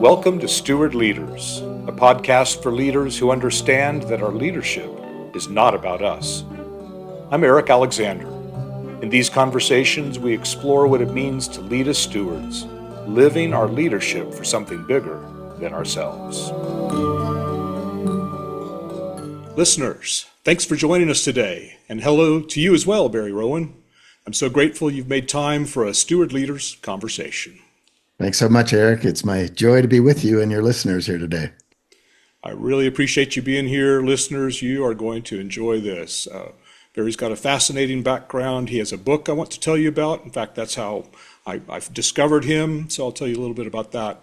Welcome to Steward Leaders, a podcast for leaders who understand that our leadership is not about us. I'm Eric Alexander. In these conversations, we explore what it means to lead as stewards, living our leadership for something bigger than ourselves. Listeners, thanks for joining us today, and hello to you as well, Barry Rowan. I'm so grateful you've made time for a Steward Leaders conversation. Thanks so much, Eric. It's my joy to be with you and your listeners here today. I really appreciate you being here, listeners. You are going to enjoy this. Barry's got a fascinating background. He has a book I want to tell you about. In fact, that's how I've discovered him, so I'll tell you a little bit about that.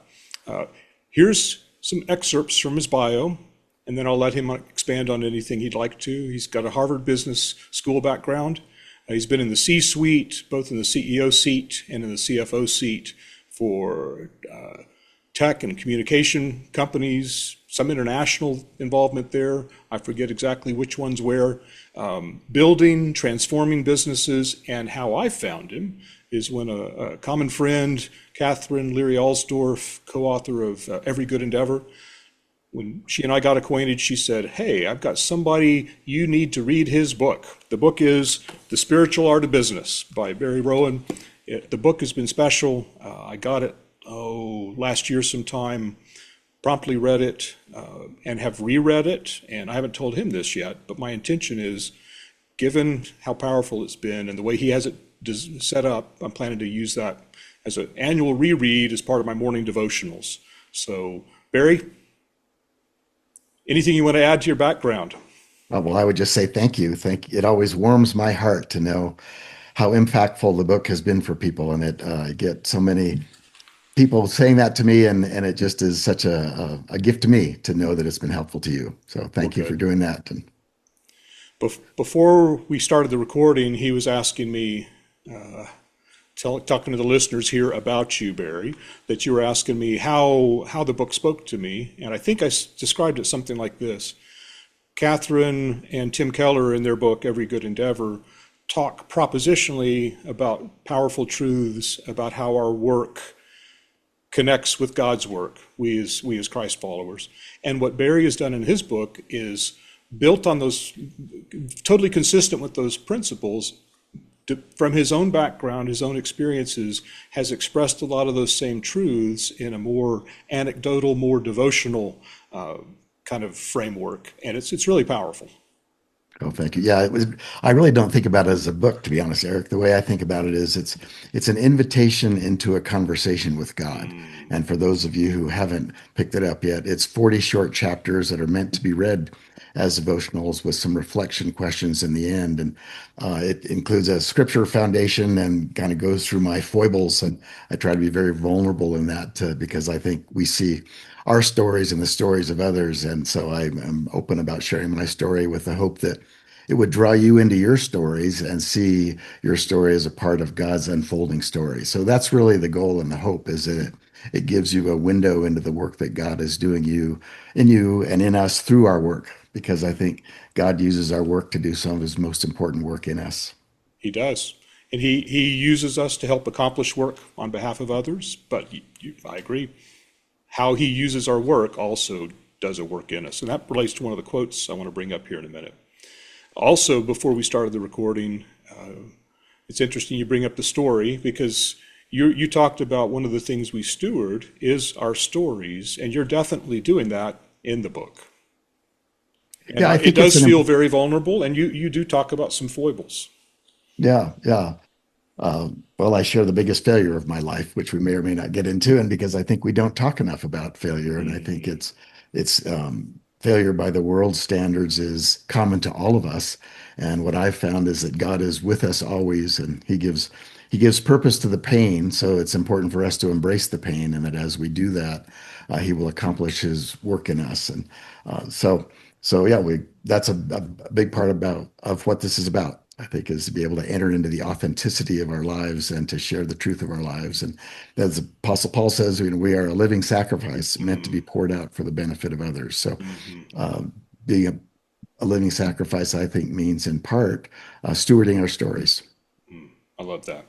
Here's some excerpts from his bio, and then I'll let him expand on anything he'd like to. He's got a Harvard Business School background. He's been in the C-suite, both in the CEO seat and in the CFO seat, for tech and communication companies, some international involvement there. I forget exactly which ones where. Building, transforming businesses, and how I found him is when a common friend, Catherine Leary-Alsdorf, co-author of Every Good Endeavor, when she and I got acquainted, she said, "Hey, I've got somebody, you need to read his book." The book is The Spiritual Art of Business by Barry Rowan. The book has been special. I got it, last year sometime, promptly read it, and have reread it. And I haven't told him this yet, but my intention is, given how powerful it's been and the way he has it set up, I'm planning to use that as an annual reread as part of my morning devotionals. So, Barry, anything you want to add to your background? Well, I would just say thank you. It always warms my heart to know how impactful the book has been for people. And I get so many people saying that to me, and it just is such a gift to me to know that it's been helpful to you. So thank you for Okay. doing that. And Before we started the recording, he was asking me, talking to the listeners here about you, Barry, that you were asking me how the book spoke to me. And I think I described it something like this. Catherine and Tim Keller, in their book, Every Good Endeavor, talk propositionally about powerful truths about how our work connects with God's work, we as Christ followers. And what Barry has done in his book is built on those, totally consistent with those principles, from his own background, his own experiences, has expressed a lot of those same truths in a more anecdotal, more devotional kind of framework. And it's really powerful. oh, thank you. Yeah, it was. I really don't think about it as a book, to be honest, Eric. The way I think about it is it's an invitation into a conversation with God. And for those of you who haven't picked it up yet, it's 40 short chapters that are meant to be read as devotionals with some reflection questions in the end. And it includes a scripture foundation and kind of goes through my foibles. And I try to be very vulnerable in that because I think we see our stories and the stories of others. And so I'm open about sharing my story with the hope that it would draw you into your stories and see your story as a part of God's unfolding story. So that's really the goal and the hope, is that it gives you a window into the work that God is doing in you and in us through our work, because I think God uses our work to do some of his most important work in us. He does. And he uses us to help accomplish work on behalf of others. But I agree. How he uses our work also does a work in us. And that relates to one of the quotes I want to bring up here in a minute. Also, before we started the recording, it's interesting you bring up the story, because you talked about one of the things we steward is our stories, and you're definitely doing that in the book. And Yeah, I it think it's does an feel very vulnerable, and you do talk about some foibles. yeah, yeah. Well, I share the biggest failure of my life, which we may or may not get into, and because I think we don't talk enough about failure, and I think it's failure by the world's standards is common to all of us. And what I've found is that God is with us always, and He gives purpose to the pain. So it's important for us to embrace the pain, and that as we do that, He will accomplish His work in us. And so yeah, we that's a big part of what this is about. I think, is to be able to enter into the authenticity of our lives and to share the truth of our lives. And as Apostle Paul says, we are a living sacrifice meant to be poured out for the benefit of others. So Mm-hmm. being a living sacrifice, I think, means in part stewarding our stories. I love that.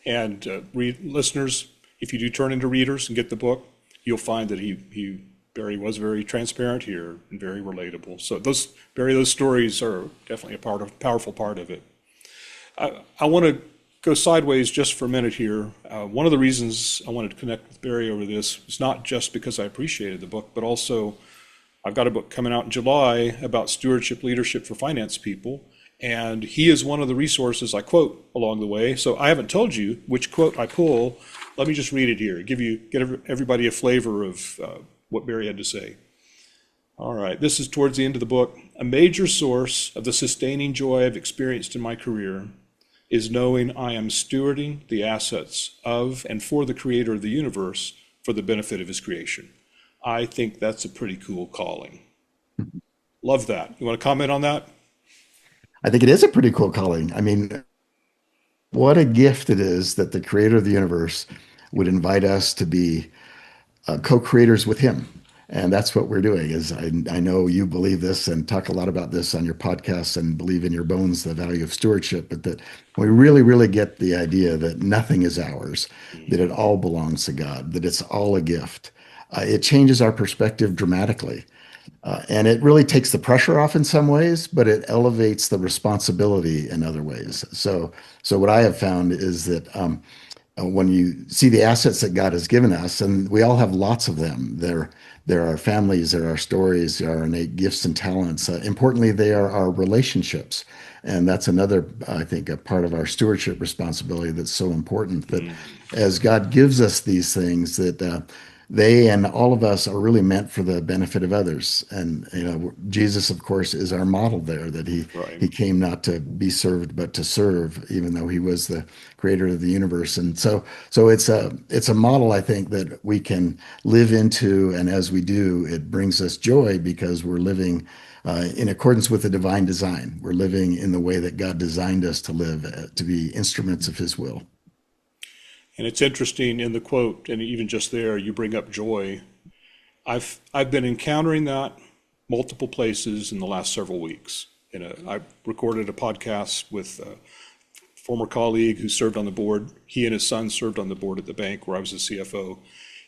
And listeners, if you do turn into readers and get the book, you'll find that Barry was very transparent here and very relatable. So those stories are definitely powerful part of it. I want to go sideways just for a minute here. One of the reasons I wanted to connect with Barry over this is not just because I appreciated the book, but also I've got a book coming out in July about stewardship leadership for finance people. And he is one of the resources I quote along the way. So I haven't told you which quote I pull. Let me just read it here, get everybody a flavor of what Barry had to say. All right, this is towards the end of the book. A major source of the sustaining joy I've experienced in my career is knowing I am stewarding the assets of and for the creator of the universe for the benefit of his creation. I think that's a pretty cool calling. Love that. You want to comment on that? I think it is a pretty cool calling. I mean, what a gift it is that the creator of the universe would invite us to be co-creators with him. And that's what we're doing. Is I know you believe this and talk a lot about this on your podcast and believe in your bones the value of stewardship, but that we really, really get the idea that nothing is ours, that it all belongs to God, that it's all a gift. It changes our perspective dramatically. And it really takes the pressure off in some ways, but it elevates the responsibility in other ways. So what I have found is that when you see the assets that God has given us, and we all have lots of them, there are families, there are stories, there are innate gifts and talents. Importantly, they are our relationships. And that's another, I think, a part of our stewardship responsibility that's so important, that as God gives us these things, that they and all of us are really meant for the benefit of others. And Jesus, of course, is our model there, that he came not to be served but to serve, even though he was the creator of the universe. And so it's a model, I think, that we can live into, and as we do, it brings us joy because we're living in accordance with the divine design. We're living in the way that God designed us to live, to be instruments of his will. And it's interesting in the quote, and even just there, you bring up joy. I've been encountering that multiple places in the last several weeks. I recorded a podcast with a former colleague who served on the board. He and his son served on the board at the bank where I was the CFO.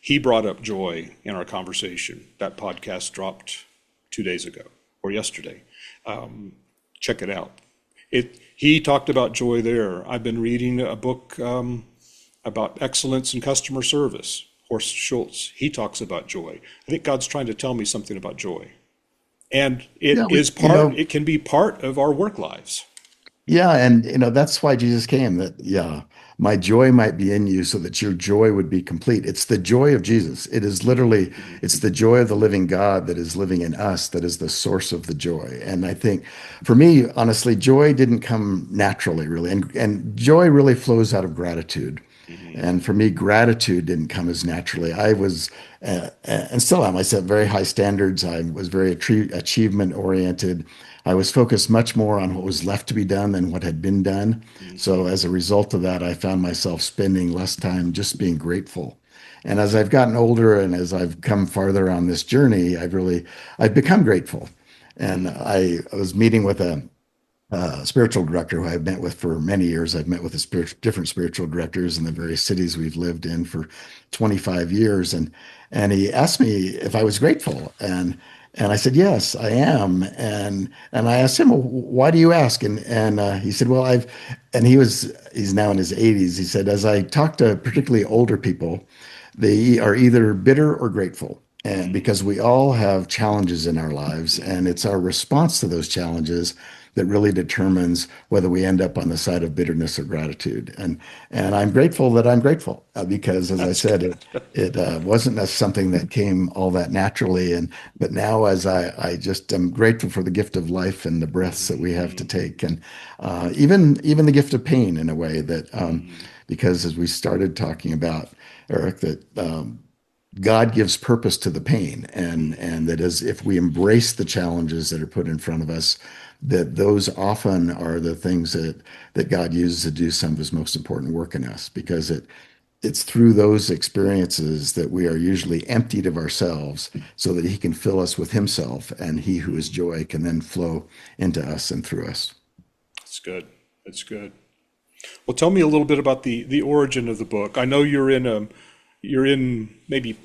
He brought up joy in our conversation. That podcast dropped 2 days ago or yesterday. Check it out. He talked about joy there. I've been reading a book about excellence in customer service. Horst Schultz, he talks about joy. I think God's trying to tell me something about joy. And it can be part of our work lives. Yeah, and that's why Jesus came, that my joy might be in you so that your joy would be complete. It's the joy of Jesus. It is literally, it's the joy of the living God that is living in us that is the source of the joy. And I think for me, honestly, joy didn't come naturally, really. And joy really flows out of gratitude. And for me, gratitude didn't come as naturally. I was, and still am, I set very high standards. I was very achievement oriented. I was focused much more on what was left to be done than what had been done. So as a result of that, I found myself spending less time just being grateful. And as I've gotten older and as I've come farther on this journey, I've become grateful. And I was meeting with a spiritual director who I've met with for many years. I've met with different spiritual directors in the various cities we've lived in for 25 years. And he asked me if I was grateful. And I said, yes, I am. And I asked him, well, why do you ask? And he said, well, he's now in his 80s. He said, as I talk to particularly older people, they are either bitter or grateful. And because we all have challenges in our lives, and it's our response to those challenges that really determines whether we end up on the side of bitterness or gratitude. And I'm grateful that I'm grateful because, as I said, it wasn't something that came all that naturally. But now, as I just am grateful for the gift of life and the breaths that we have to take, and even the gift of pain in a way that, because as we started talking about, Eric, that God gives purpose to the pain, and that as if we embrace the challenges that are put in front of us, that those often are the things that God uses to do some of his most important work in us, because it's through those experiences that we are usually emptied of ourselves so that he can fill us with himself, and he who is joy can then flow into us and through us. That's good. That's good. Well, tell me a little bit about the origin of the book. I know you're in maybe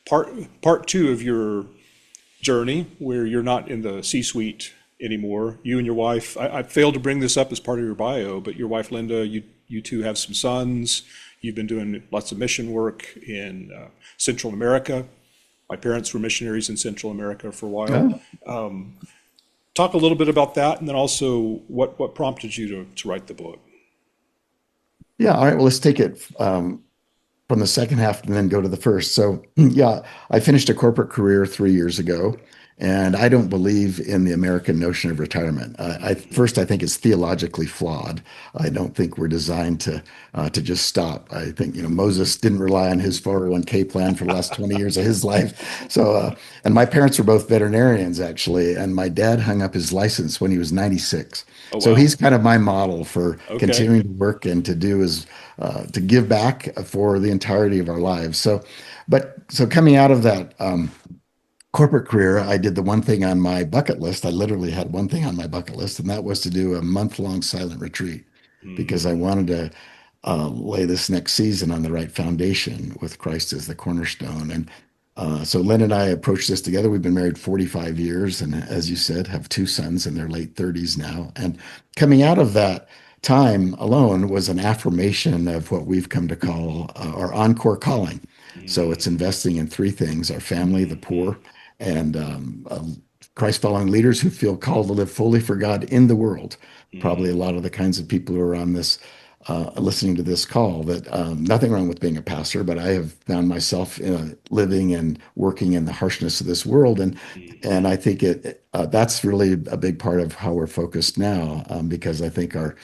part part two of your journey, where you're not in the C-suite anymore. You and your wife. I failed to bring this up as part of your bio, but your wife Linda, you two have some sons. You've been doing lots of mission work in Central America. My parents were missionaries in Central America for a while. Oh, Talk a little bit about that, and then also what prompted you to write the book. yeah. All right. Well, let's take it from the second half and then go to the first. So, yeah, I finished a corporate career 3 years ago, and I don't believe in the American notion of retirement. First, I think it's theologically flawed. I don't think we're designed to just stop. I think Moses didn't rely on his 401(k) plan for the last 20 years of his life. So, and my parents were both veterinarians actually, and my dad hung up his license when he was 96. Oh So wow. he's kind of my model for Okay. continuing to work and to do is to give back for the entirety of our lives. So coming out of that corporate career, I did the one thing on my bucket list. I literally had one thing on my bucket list, and that was to do a month-long silent retreat because I Mm, wanted to lay this next season on the right foundation with Christ as the cornerstone. And so Lynn and I approached this together. We've been married 45 years, and as you said, have two sons in their late 30s now. And coming out of that time alone was an affirmation of what we've come to call our encore calling. So it's mm, investing in three things: our family, the mhm, poor, and Christ following leaders who feel called to live fully for God in the world. Probably a mm, lot of the kinds of people who are on this listening to this call that nothing wrong with being a pastor, but I have found myself living and working in the harshness of this world, and mhm, I think that's really a big part of how we're focused now, because I think our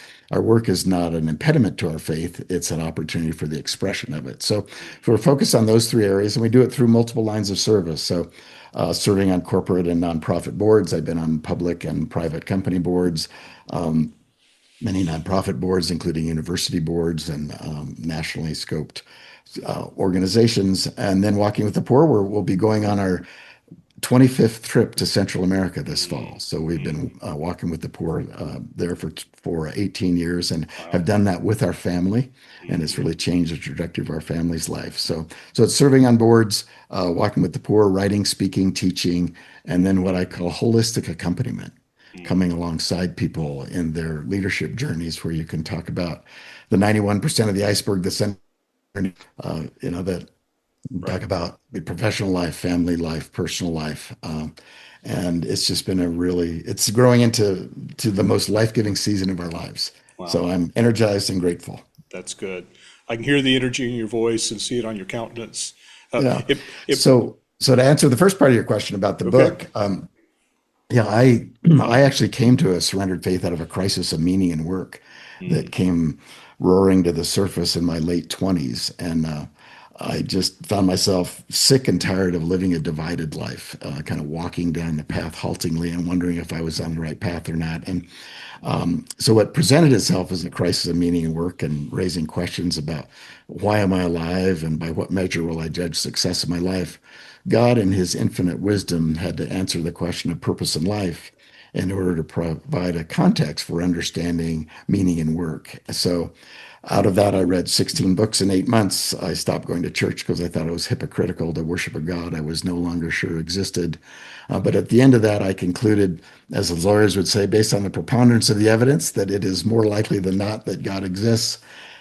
work is not an impediment to our faith; it's an opportunity for the expression of it. So we're focused on those three areas, and we do it through multiple lines of service. So serving on corporate and nonprofit boards. I've been on public and private company boards, many nonprofit boards, including university boards and nationally scoped organizations. And then Walking with the Poor, where we'll be going on our 25th trip to Central America this fall. mm, So we've mm. been walking with the poor there for 18 years and have Wow. done that with our family. And it's Mhm, really changed the trajectory of our family's life. So it's serving on boards, walking with the poor, writing, speaking, teaching, and then what I call holistic accompaniment, coming mm. alongside people in their leadership journeys, where you can talk about the 91% of the iceberg that's that talk Right. about the professional life, family life, personal life. And it's just been it's growing into the most life-giving season of our lives. Wow. So I'm energized and grateful. That's good. I can hear the energy in your voice and see it on your countenance. Uh, Yeah. it, So to answer the first part of your question about the okay. book, yeah, I actually came to a surrendered faith out of a crisis of meaning and work that Mm, came roaring to the surface in my late 20s. And I just found myself sick and tired of living a divided life, kind of walking down the path haltingly and wondering if I was on the right path or not. And so what presented itself as a crisis of meaning and work, and raising questions about why am I alive and by what measure will I judge success of my life. God, in his infinite wisdom, had to answer the question of purpose in life in order to provide a context for understanding meaning and work. So out of that, I read 16 books in 8 months. I stopped going to church because I thought it was hypocritical to worship a God I was no longer sure existed. But at the end of that, I concluded, as the lawyers would say, based on the preponderance of the evidence, that it is more likely than not that God exists.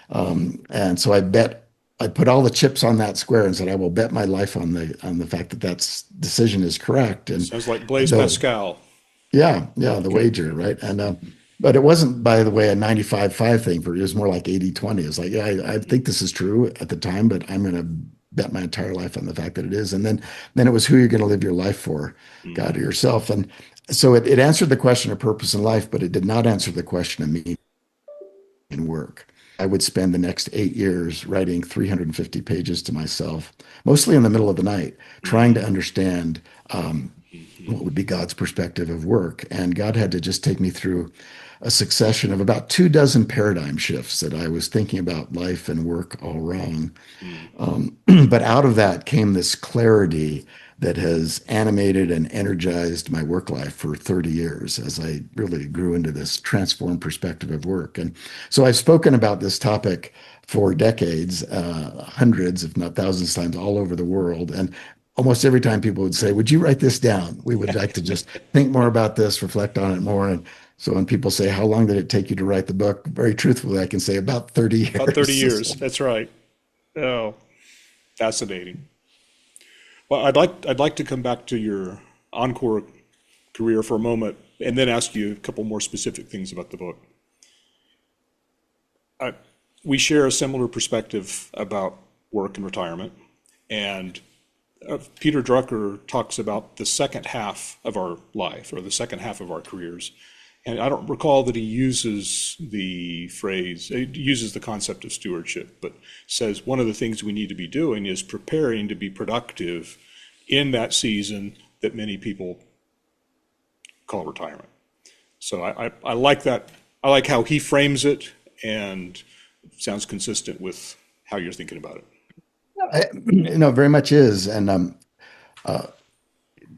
And so I put all the chips on that square and said, I will bet my life on the fact that that decision is correct. And sounds like Blaise the Pascal. yeah, the Okay. wager, right? And but it wasn't, by the way, a 95-5 thing for you. It was more like 80-20. It's like, yeah, I think this is true at the time, but I'm going to bet my entire life on the fact that it is. And then it was who you're going to live your life for, God or Mm, yourself. And so it answered the question of purpose in life, but it did not answer the question of meaning in work. I would spend the next 8 years writing 350 pages to myself, mostly in the middle of the night, trying to mm, understand what would be God's perspective of work. And God had to just take me through a succession of about 2 dozen paradigm shifts that I was thinking about life and work all wrong. mm. But out of that came this clarity that has animated and energized my work life for 30 years as I really grew into this transformed perspective of work. And so I've spoken about this topic for decades, hundreds, if not thousands of times all over the world. And almost every time people would say, "Would you write this down? We would like to just think more about this, reflect on it more." And so when people say, "How long did it take you to write the book?" Very truthfully, I can say about 30 About 30 years. years. That's right. Oh, fascinating. Well, I'd like to come back to your encore career for a moment and then ask you a couple more specific things about the book. I, we share a similar perspective about work and retirement, and Peter Drucker talks about the second half of our life or the second half of our careers. And I don't recall that he uses the phrase, he uses the concept of stewardship, but says one of the things we need to be doing is preparing to be productive in that season that many people call retirement. So I like that. I like how he frames it and sounds consistent with how you're thinking about it. Very much is. And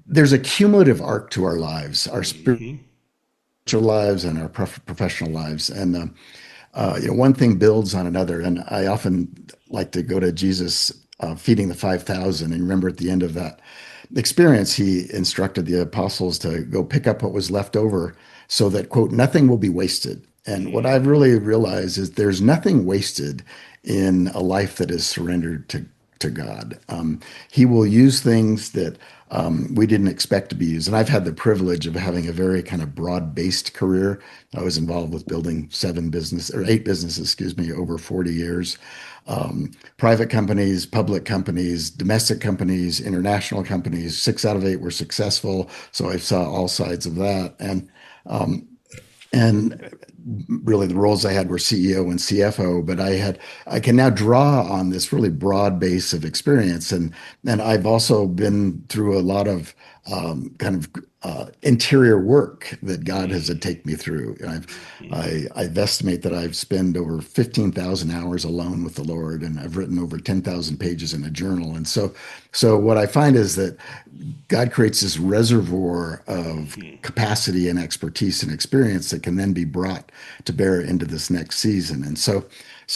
there's a cumulative arc to our lives, our spiritual Hmm. lives and our professional lives. And one thing builds on another. And I often like to go to Jesus feeding the 5,000. And remember, at the end of that experience, he instructed the apostles to go pick up what was left over so that, quote, nothing will be wasted. And what I've really realized is there's nothing wasted in a life that is surrendered to God. He will use things that we didn't expect to be used. And I've had the privilege of having a very kind of broad-based career. I was involved with building 8 businesses, excuse me, over 40 years. Private companies, public companies, domestic companies, international companies. 6 out of 8 were successful. So I saw all sides of that. And really the roles I had were CEO and CFO, but I can now draw on this really broad base of experience. And I've also been through a lot of kind of interior work that God has had take me through. I've estimate that I've spent over 15,000 hours alone with the Lord, and I've written over 10,000 pages in a journal. And so what I find is that God creates this reservoir of capacity and expertise and experience that can then be brought to bear into this next season. And so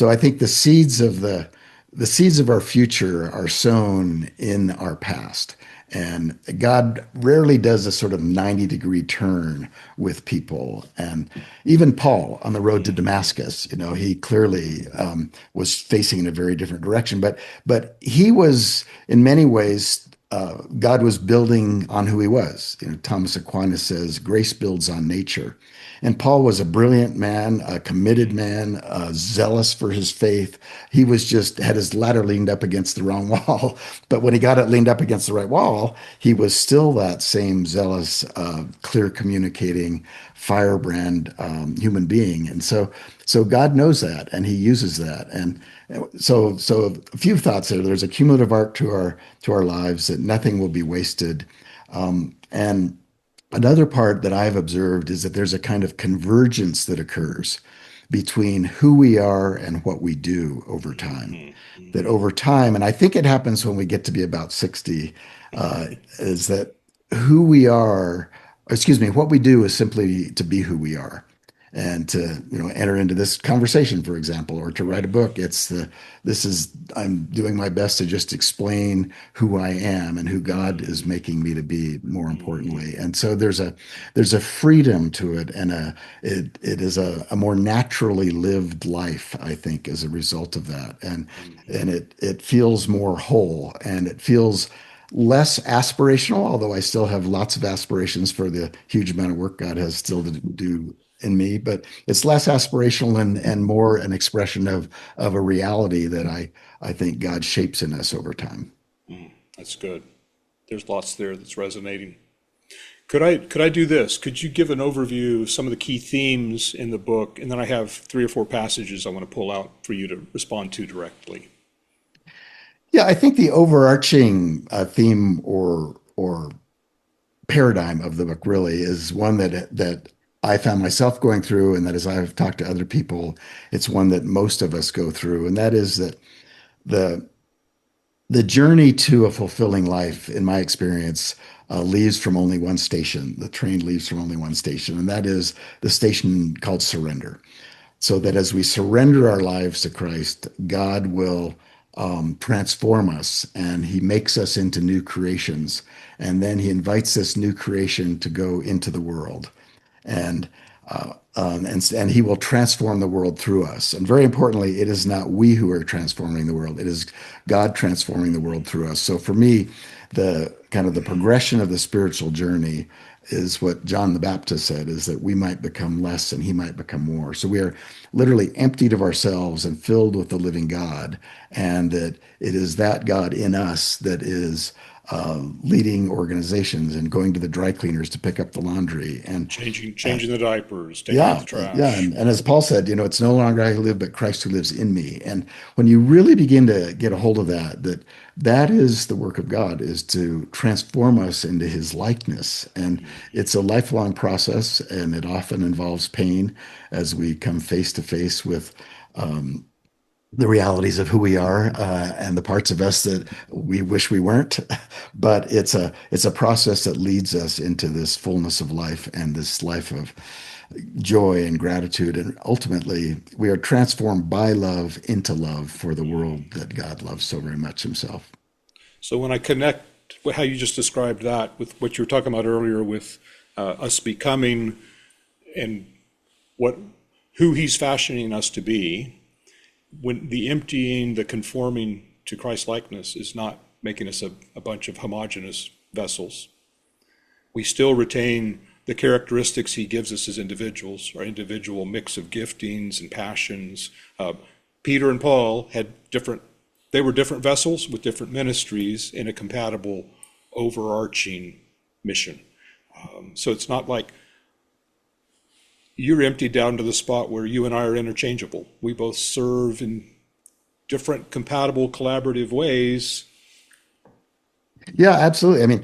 I think the seeds of our future are sown in our past. And God rarely does a sort of 90-degree turn with people. And even Paul on the road to Damascus, he clearly was facing in a very different direction. But he was, in many ways, God was building on who he was. Thomas Aquinas says, grace builds on nature. And Paul was a brilliant man, a committed man, zealous for his faith. He was just had his ladder leaned up against the wrong wall. But when he got it leaned up against the right wall, he was still that same zealous, clear communicating, firebrand human being. And so God knows that, and he uses that. And so a few thoughts there. There's a cumulative arc to our lives that nothing will be wasted. And another part that I've observed is that there's a kind of convergence that occurs between who we are and what we do over time. That over time, and I think it happens when we get to be about 60, is that who we are, excuse me, what we do is simply to be who we are. And to enter into this conversation, for example, or to write a book, I'm doing my best to just explain who I am and who God is making me to be, more importantly. And so there's a freedom to it, and it is a more naturally lived life, I think, as a result of that. And it feels more whole, and it feels less aspirational, although I still have lots of aspirations for the huge amount of work God has still to do in me, but it's less aspirational and more an expression of a reality that I think God shapes in us over time. That's good. There's lots there that's resonating. Could I do this? Could you give an overview of some of the key themes in the book? And then I have 3 or 4 passages I want to pull out for you to respond to directly. Yeah, I think the overarching theme or paradigm of the book really is one that I found myself going through, and that as I've talked to other people, it's one that most of us go through, and that is that the the journey to a fulfilling life, in my experience, leaves from only one station. The train leaves from only one station, and that is the station called surrender. So that as we surrender our lives to Christ, God will transform us, and he makes us into new creations. And then he invites this new creation to go into the world. And and he will transform the world through us. And very importantly, it is not we who are transforming the world; it is God transforming the world through us. So for me, the kind of the progression of the spiritual journey is what John the Baptist said: is that we might become less and he might become more. So we are literally emptied of ourselves and filled with the living God, and that it is that God in us that is leading organizations and going to the dry cleaners to pick up the laundry and Changing the diapers, taking out yeah, the yeah, trash. and as Paul said, it's no longer I who live, but Christ who lives in me. And when you really begin to get a hold of that, that is the work of God, is to transform us into His likeness. And it's a lifelong process, and it often involves pain as we come face to face with the realities of who we are and the parts of us that we wish we weren't. But it's a process that leads us into this fullness of life and this life of joy and gratitude. And ultimately, we are transformed by love into love for the world that God loves so very much himself. So when I connect how you just described that with what you were talking about earlier with us becoming and what who he's fashioning us to be, when the emptying, the conforming to Christ likeness is not making us a bunch of homogeneous vessels. We still retain the characteristics he gives us as individuals, our individual mix of giftings and passions. Peter and Paul had they were different vessels with different ministries in a compatible, overarching mission. So it's not like you're emptied down to the spot where you and I are interchangeable. We both serve in different, compatible, collaborative ways. Yeah, absolutely.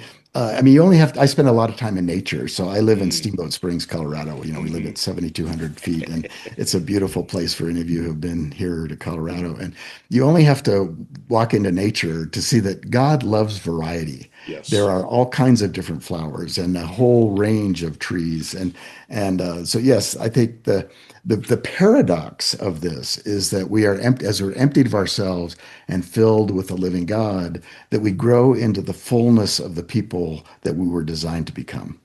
You only have to, I spend a lot of time in nature. So I live in Steamboat Springs, Colorado. We live at 7,200 feet, and it's a beautiful place for any of you who have been here to Colorado. And you only have to walk into nature to see that God loves variety. There Yes. are all kinds of different flowers and a whole range of trees. So yes, I think the paradox of this is that we are empty, as we're emptied of ourselves and filled with the living God, that we grow into the fullness of the people that we were designed to become.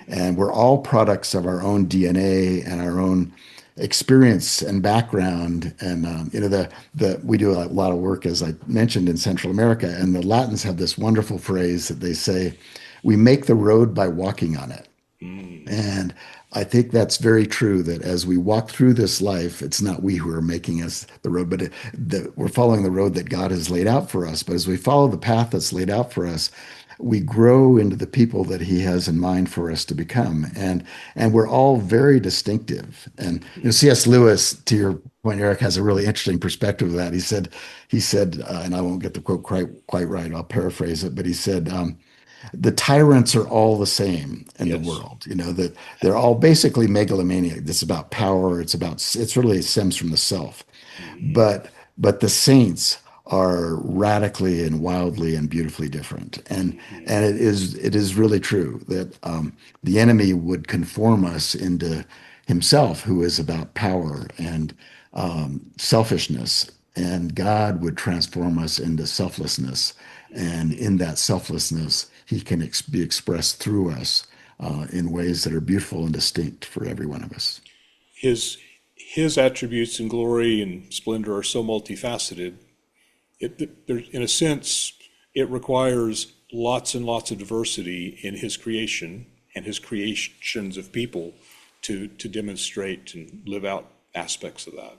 And we're all products of our own DNA and our own experience and background. And the we do a lot of work, as I mentioned, in Central America, and the Latins have this wonderful phrase that they say, "We make the road by walking on it." And I think that's very true, that as we walk through this life, it's not we who are making us the road, but we're following the road that God has laid out for us. But as we follow the path that's laid out for us, we grow into the people that he has in mind for us to become. And we're all very distinctive. And C.S. Lewis, to your point, Eric, has a really interesting perspective of that. He said, and I won't get the quote quite right, I'll paraphrase it, but he said, the tyrants are all the same in the Yes. world. That they're all basically megalomaniac. It's about power. It's really stems from the self. But the saints are radically and wildly and beautifully different. And it is really true that the enemy would conform us into himself, who is about power and selfishness, and God would transform us into selflessness. And in that selflessness, he can be expressed through us in ways that are beautiful and distinct for every one of us. His his attributes and glory and splendor are so multifaceted. In a sense, it requires lots and lots of diversity in his creation and his creations of people to demonstrate and live out aspects of that.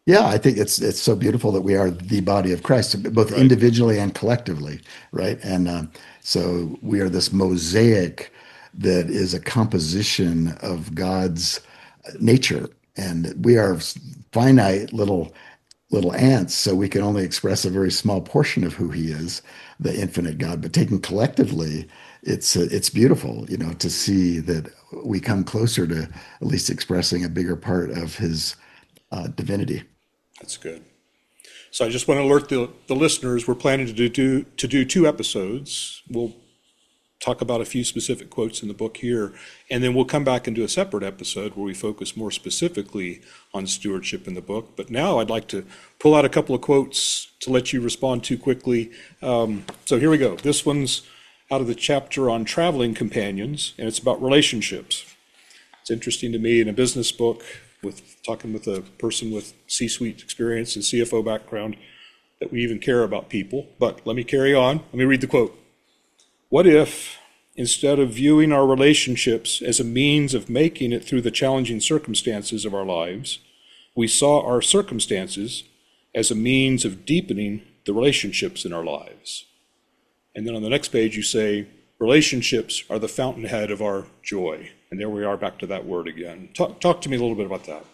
Yeah, I think it's so beautiful that we are the body of Christ, both Right. individually and collectively, right? And so we are this mosaic that is a composition of God's nature, and we are finite little ants, so we can only express a very small portion of who He is, the infinite God. But taken collectively, it's beautiful, to see that we come closer to at least expressing a bigger part of His divinity. That's good. So I just want to alert the listeners, we're planning to do two episodes. We'll talk about a few specific quotes in the book here, and then we'll come back and do a separate episode where we focus more specifically on stewardship in the book. But now I'd like to pull out a couple of quotes to let you respond to quickly. So here we go. This one's out of the chapter on traveling companions, and it's about relationships. It's interesting to me in a business book, with talking with a person with C-suite experience and CFO background, that we even care about people. But let me carry on. Let me read the quote. What if, instead of viewing our relationships as a means of making it through the challenging circumstances of our lives, we saw our circumstances as a means of deepening the relationships in our lives? And then on the next page you say, relationships are the fountainhead of our joy. And there we are, back to that word again. Talk to me a little bit about that.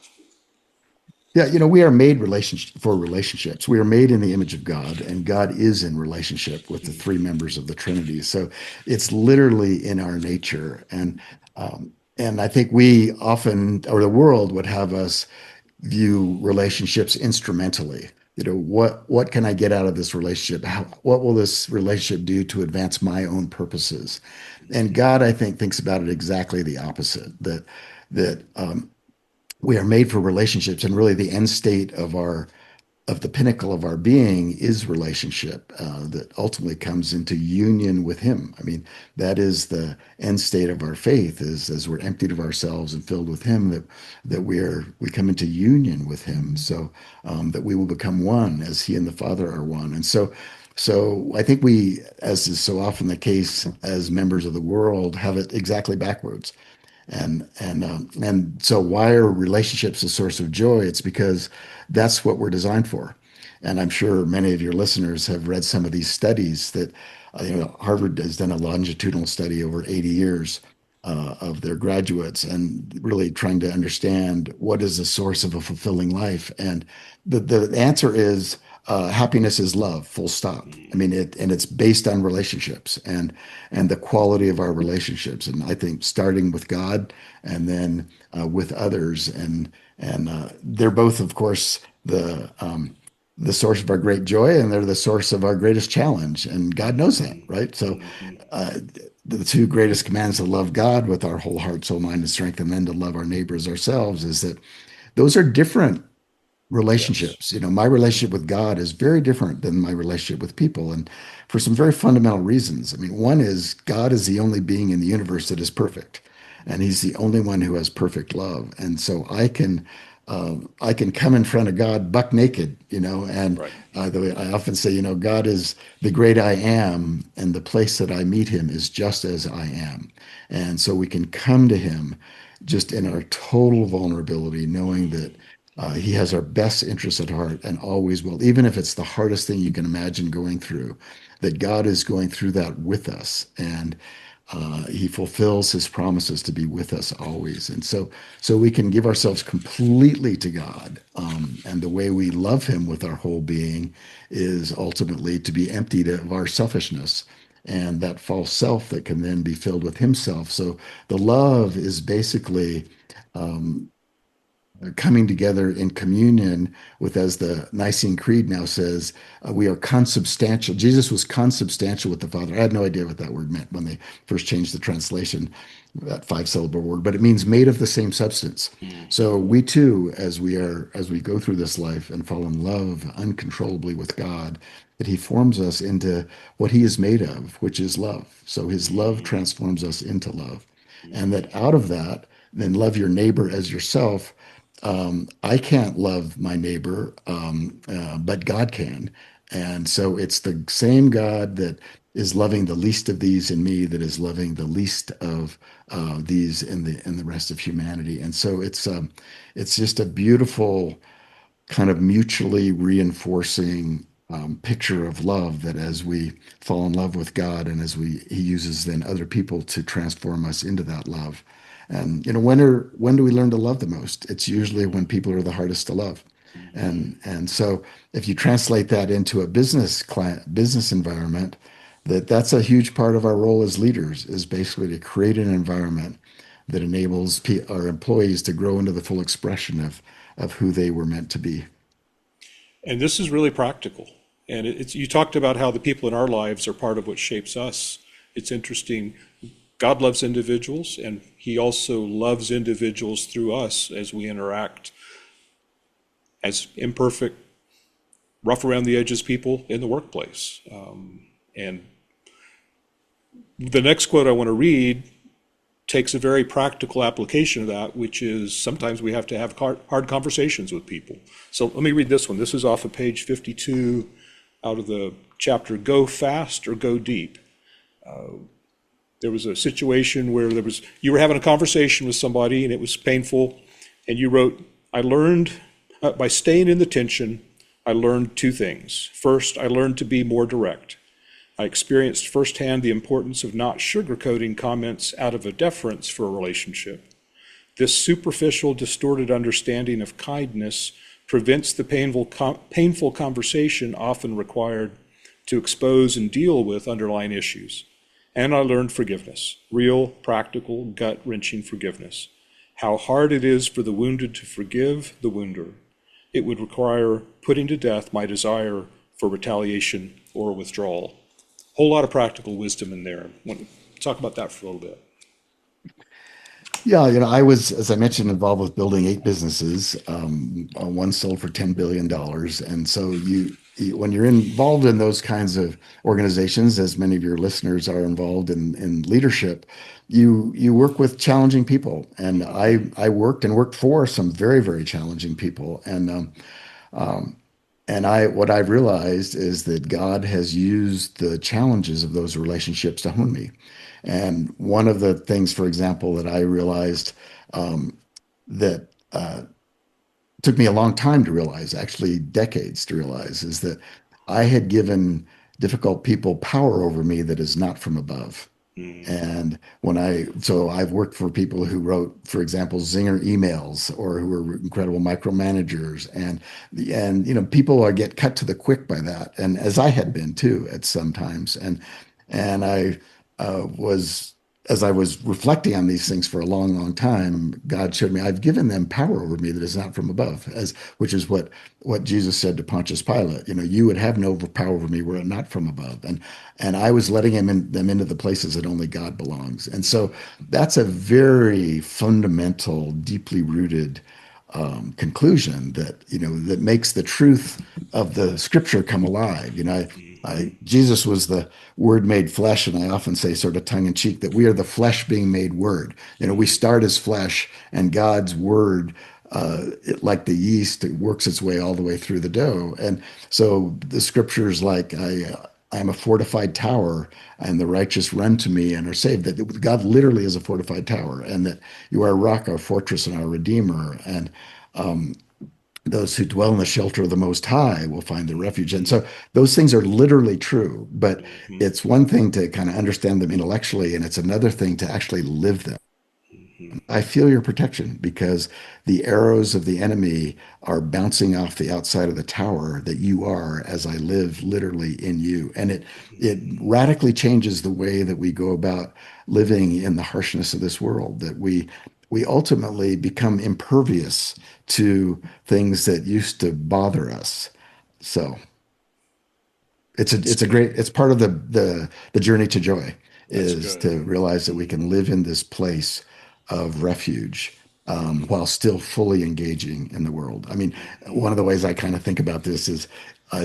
Yeah, we are made for relationships. We are made in the image of God, and God is in relationship with the three members of the Trinity. So it's literally in our nature. And I think we often, or the world would have us view relationships instrumentally. What can I get out of this relationship? What will this relationship do to advance my own purposes? And God, I think, thinks about it exactly the opposite. That we are made for relationships, and really the end state of the pinnacle of our being is relationship, that ultimately comes into union with Him. I mean, that is the end state of our faith, is as we're emptied of ourselves and filled with Him, that we come into union with Him, so that we will become one as He and the Father are one. And so I think we, as is so often the case as members of the world, have it exactly backwards. And so why are relationships a source of joy? It's because that's what we're designed for. And I'm sure many of your listeners have read some of these studies that, Harvard has done a longitudinal study over 80 years of their graduates, and really trying to understand what is the source of a fulfilling life. And the answer is happiness is love, full stop. I mean, it's based on relationships and the quality of our relationships. And I think starting with God and then with others, and they're both, of course, the source of our great joy, and they're the source of our greatest challenge. And God knows that, right? So uh, the two greatest commands to love God with our whole heart, soul, mind, and strength, and then to love our neighbors ourselves, is that those are different Yes. relationships. My relationship with God is very different than my relationship with people, and for some very fundamental reasons. I mean, one is God is the only being in the universe that is perfect, and He's the only one who has perfect love. And so I can come in front of God buck naked, and Right. the way I often say, God is the great I am, and the place that I meet Him is just as I am. And so we can come to Him just in our total vulnerability, knowing that He has our best interests at heart and always will, even if it's the hardest thing you can imagine going through, that God is going through that with us. And He fulfills His promises to be with us always. And so we can give ourselves completely to God. And the way we love Him with our whole being is ultimately to be emptied of our selfishness and that false self that can then be filled with Himself. So the love is basically coming together in communion with, as the Nicene Creed now says, we are consubstantial. Jesus was consubstantial with the Father. I had no idea what that word meant when they first changed the translation, that five-syllable word, but it means made of the same substance. So we too, as we go through this life and fall in love uncontrollably with God, that He forms us into what He is made of, which is love. So His love transforms us into love. And that out of that, then love your neighbor as yourself. I can't love my neighbor, but God can. And so it's the same God that is loving the least of these in me that is loving the least of these in the rest of humanity. And so it's just a beautiful kind of mutually reinforcing picture of love, that as we fall in love with God, and as He uses then other people to transform us into that love. And when do we learn to love the most? It's usually when people are the hardest to love. And so if you translate that into a business environment, that's a huge part of our role as leaders, is basically to create an environment that enables our employees to grow into the full expression of who they were meant to be. And this is really practical. And you talked about how the people in our lives are part of what shapes us it's interesting. God loves individuals, and he also loves individuals through us as we interact as imperfect, rough around the edges people in the workplace. And the next quote I want to read takes a very practical application of that, which is sometimes we have to have hard conversations with people. So let me read this one. This is off of page 52 out of the chapter Go Fast or Go Deep. There was a situation where you were having a conversation with somebody and it was painful, and you wrote, I learned, by staying in the tension, I learned two things. First, I learned to be more direct. I experienced firsthand the importance of not sugarcoating comments out of a deference for a relationship. This superficial, distorted understanding of kindness prevents the painful conversation often required to expose and deal with underlying issues. And I learned forgiveness, real, practical, gut-wrenching forgiveness. How hard it is for the wounded to forgive the wounder. It would require putting to death my desire for retaliation or withdrawal. Whole lot of practical wisdom in there. I want to talk about that for a little bit. Yeah, I was, as I mentioned, involved with building 8 businesses. One sold for $10 billion. And so when you're involved in those kinds of organizations, as many of your listeners are involved in leadership, you work with challenging people. And I worked for some very, very challenging people. What I've realized is that God has used the challenges of those relationships to hone me. And one of the things, for example, that I realized that took me a long time to realize, actually decades to realize, is that I had given difficult people power over me that is not from above. And so I've worked for people who wrote, for example, zinger emails, or who were incredible micromanagers, and people get cut to the quick by that, and as I had been too at some times, and I was as I was reflecting on these things for a long, long time, God showed me I've given them power over me that is not from above, which is what Jesus said to Pontius Pilate. You would have no power over me were it not from above. And I was letting them into the places that only God belongs. And so that's a very fundamental, deeply rooted conclusion that makes the truth of the Scripture come alive. Jesus was the Word made flesh, and I often say, sort of tongue in cheek, that we are the flesh being made Word. We start as flesh, and God's Word, like the yeast, it works its way all the way through the dough. And so the Scriptures, like I am a fortified tower, and the righteous run to me and are saved. That God literally is a fortified tower, and that you are a rock, our fortress, and our redeemer. And those who dwell in the shelter of the Most High will find their refuge. And so those things are literally true, but it's one thing to kind of understand them intellectually, and it's another thing to actually live them. I feel your protection because the arrows of the enemy are bouncing off the outside of the tower that you are, as I live literally in you. And it radically changes the way that we go about living in the harshness of this world, that we ultimately become impervious to things that used to bother us. So it's part of the journey to joy is to realize that we can live in this place of refuge while still fully engaging in the world. I mean, one of the ways I kind of think about this is,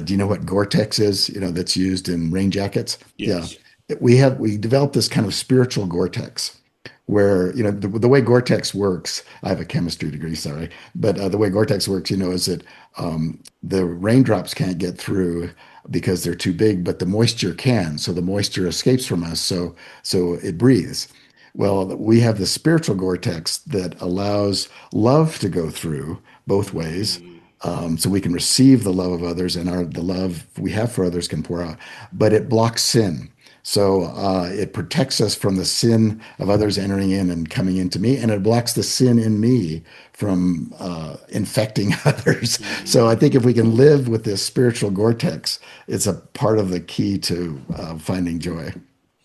do you know what Gore-Tex is? That's used in rain jackets. Yes. Yeah, we developed this kind of spiritual Gore-Tex, where the way Gore-Tex works. I have a chemistry degree, sorry, but the way Gore-Tex works, is that the raindrops can't get through because they're too big, but the moisture can. So the moisture escapes from us, so it breathes. Well, we have the spiritual Gore-Tex that allows love to go through both ways. So we can receive the love of others, and the love we have for others can pour out, but it blocks sin. So it protects us from the sin of others entering in and coming into me, and it blocks the sin in me from infecting others. So I think if we can live with this spiritual Gore-Tex, it's a part of the key to finding joy.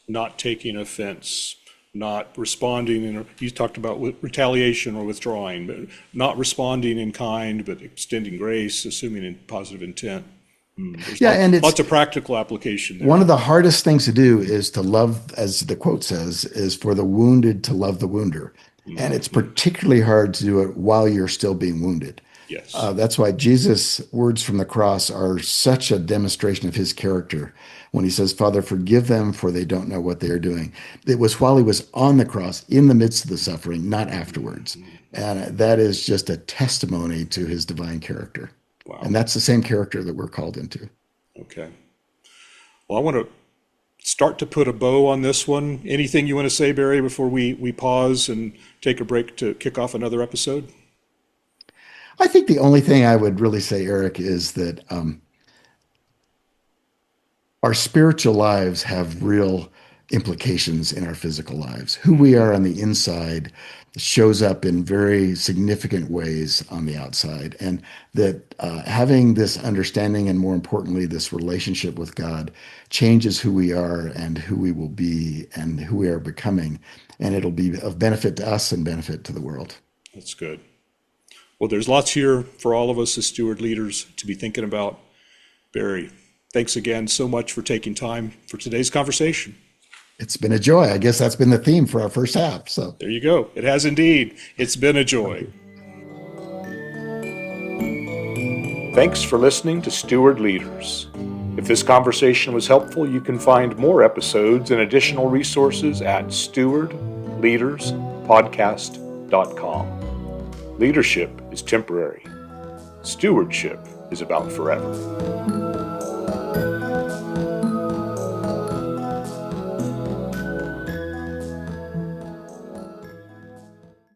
Not taking offense, not responding, you talked about retaliation or withdrawing, but not responding in kind, but extending grace, assuming in positive intent. There's Yeah, and it's lots of practical application there. one of the hardest things to do is to love, as the quote says, is for the wounded to love the wounder. And it's particularly hard to do it while you're still being wounded. Yes. That's why Jesus' words from the cross are such a demonstration of his character. When he says, Father, forgive them for they don't know what they are doing. It was while he was on the cross, in the midst of the suffering, not afterwards. And that is just a testimony to his divine character. Wow. And that's the same character that we're called into. Okay. Well, I want to start to put a bow on this one. Anything you want to say, Barry, before we pause and take a break to kick off another episode? I think the only thing I would really say, Eric, is that our spiritual lives have real implications in our physical lives. Who we are on the inside shows up in very significant ways on the outside. And that having this understanding and, more importantly, this relationship with God changes who we are and who we will be and who we are becoming. And it'll be of benefit to us and benefit to the world. That's good. Well, there's lots here for all of us as steward leaders to be thinking about. Barry, thanks again so much for taking time for today's conversation. It's been a joy. I guess that's been the theme for our first half. So there you go. It has indeed. It's been a joy. Thanks for listening to Steward Leaders. If this conversation was helpful, you can find more episodes and additional resources at stewardleaderspodcast.com. Leadership is temporary. Stewardship is about forever.